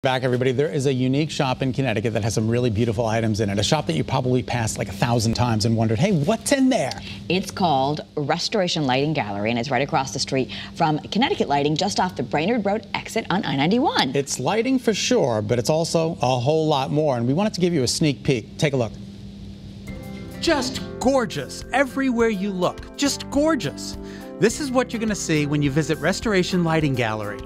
Back, everybody. There is a unique shop in Connecticut that has some really beautiful items in it. A shop that you probably passed like 1,000 times and wondered, hey, what's in there? It's called Restoration Lighting Gallery, and it's right across the street from Connecticut Lighting, just off the Brainerd Road exit on I-91. It's lighting for sure, but it's also a whole lot more, and we wanted to give you a sneak peek. Take a look. Just gorgeous everywhere you look. Just gorgeous. This is what you're going to see when you visit Restoration Lighting Gallery.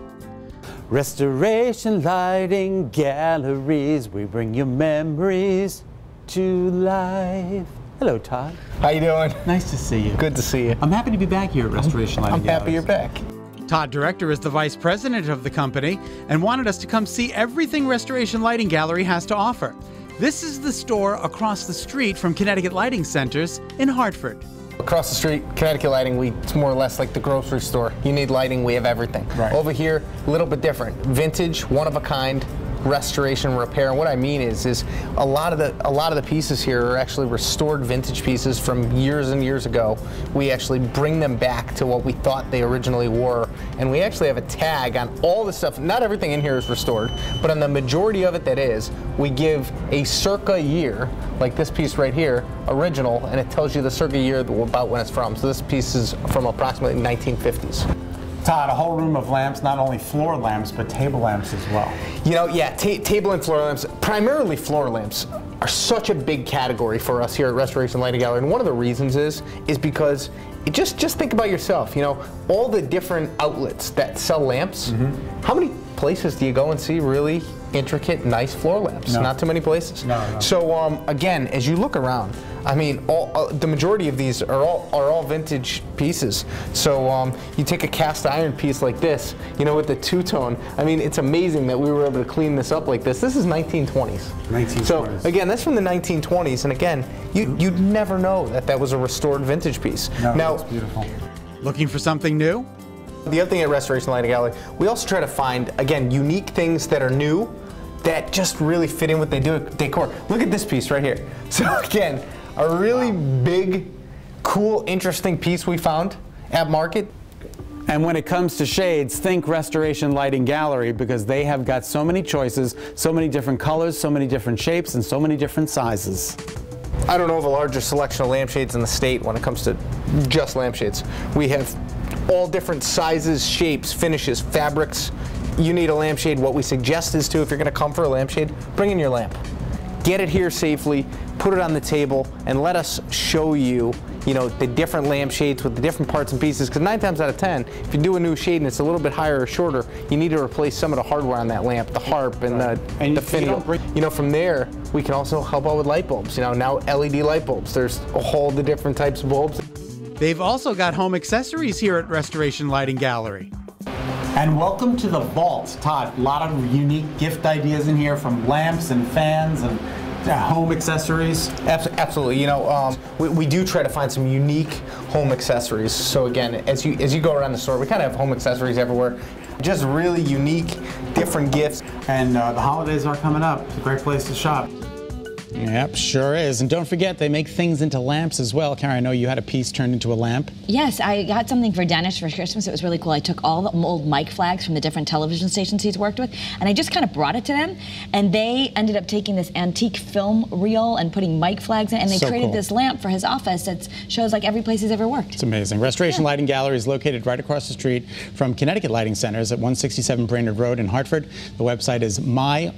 Restoration Lighting Galleries, we bring your memories to life. Hello, Todd. How you doing? Nice to see you. Good to see you. I'm happy to be back here at Restoration Lighting Galleries. I'm happy you're back. Todd Director is the vice president of the company and wanted us to come see everything Restoration Lighting Gallery has to offer. This is the store across the street from Connecticut Lighting Centers in Hartford. Across the street, Connecticut Lighting, it's more or less like the grocery store. You need lighting, we have everything. Right. Over here, a little bit different. Vintage, one of a kind, restoration, repair. And what I mean is a lot of the pieces here are actually restored vintage pieces from years and years ago. We actually bring them back to what we thought they originally were, and we actually have a tag on all the stuff. Not everything in here is restored, but on the majority of it that is, we give a circa year, like this piece right here, original, and it tells you the circa year about when it's from. So this piece is from approximately 1950s. Todd, a whole room of lamps, not only floor lamps, but table lamps as well. You know, yeah, table and floor lamps, primarily floor lamps, are such a big category for us here at Restoration Lighting Gallery. And one of the reasons is because just think about yourself, you know, all the different outlets that sell lamps, how many places do you go and see really intricate, nice floor lamps? No. Not too many places. No. So again, as you look around, I mean, the majority of these are all vintage pieces. So you take a cast iron piece like this, you know, with the two-tone. I mean, it's amazing that we were able to clean this up like this. This is 1920s. 1920s. So again, that's from the 1920s, and again, you'd never know that was a restored vintage piece. No, now, that's beautiful. Looking for something new? The other thing at Restoration Lighting Gallery, we also try to find, again, unique things that are new that just really fit in with the decor. Look at this piece right here. So again, a really big, cool, interesting piece we found at market. And when it comes to shades, think Restoration Lighting Gallery, because they have got so many choices, so many different colors, so many different shapes, and so many different sizes. I don't know of a larger selection of lampshades in the state when it comes to just lampshades. We have all different sizes, shapes, finishes, fabrics. You need a lampshade. What we suggest is if you're going to come for a lampshade, bring in your lamp. Get it here safely, put it on the table, and let us show you, the different lampshades with the different parts and pieces. Because 9 times out of 10, if you do a new shade and it's a little bit higher or shorter, you need to replace some of the hardware on that lamp, the harp and the finial. From there, we can also help out with light bulbs. Now LED light bulbs. There's a whole the different types of bulbs. They've also got home accessories here at Restoration Lighting Gallery. And welcome to the vault, Todd. A lot of unique gift ideas in here, from lamps and fans and home accessories. Absolutely. We do try to find some unique home accessories. So again, as you go around the store, we kind of have home accessories everywhere. Just really unique, different gifts. And the holidays are coming up. It's a great place to shop. Yep, sure is. And don't forget, they make things into lamps as well. Karen, I know you had a piece turned into a lamp. Yes, I got something for Dennis for Christmas. It was really cool. I took all the old mic flags from the different television stations he's worked with, and I just kind of brought it to them, and they ended up taking this antique film reel and putting mic flags in, and they created this lamp for his office that shows like every place he's ever worked. It's amazing. Restoration Lighting Gallery is located right across the street from Connecticut Lighting Centers at 167 Brainerd Road in Hartford. The website is myrlg.com.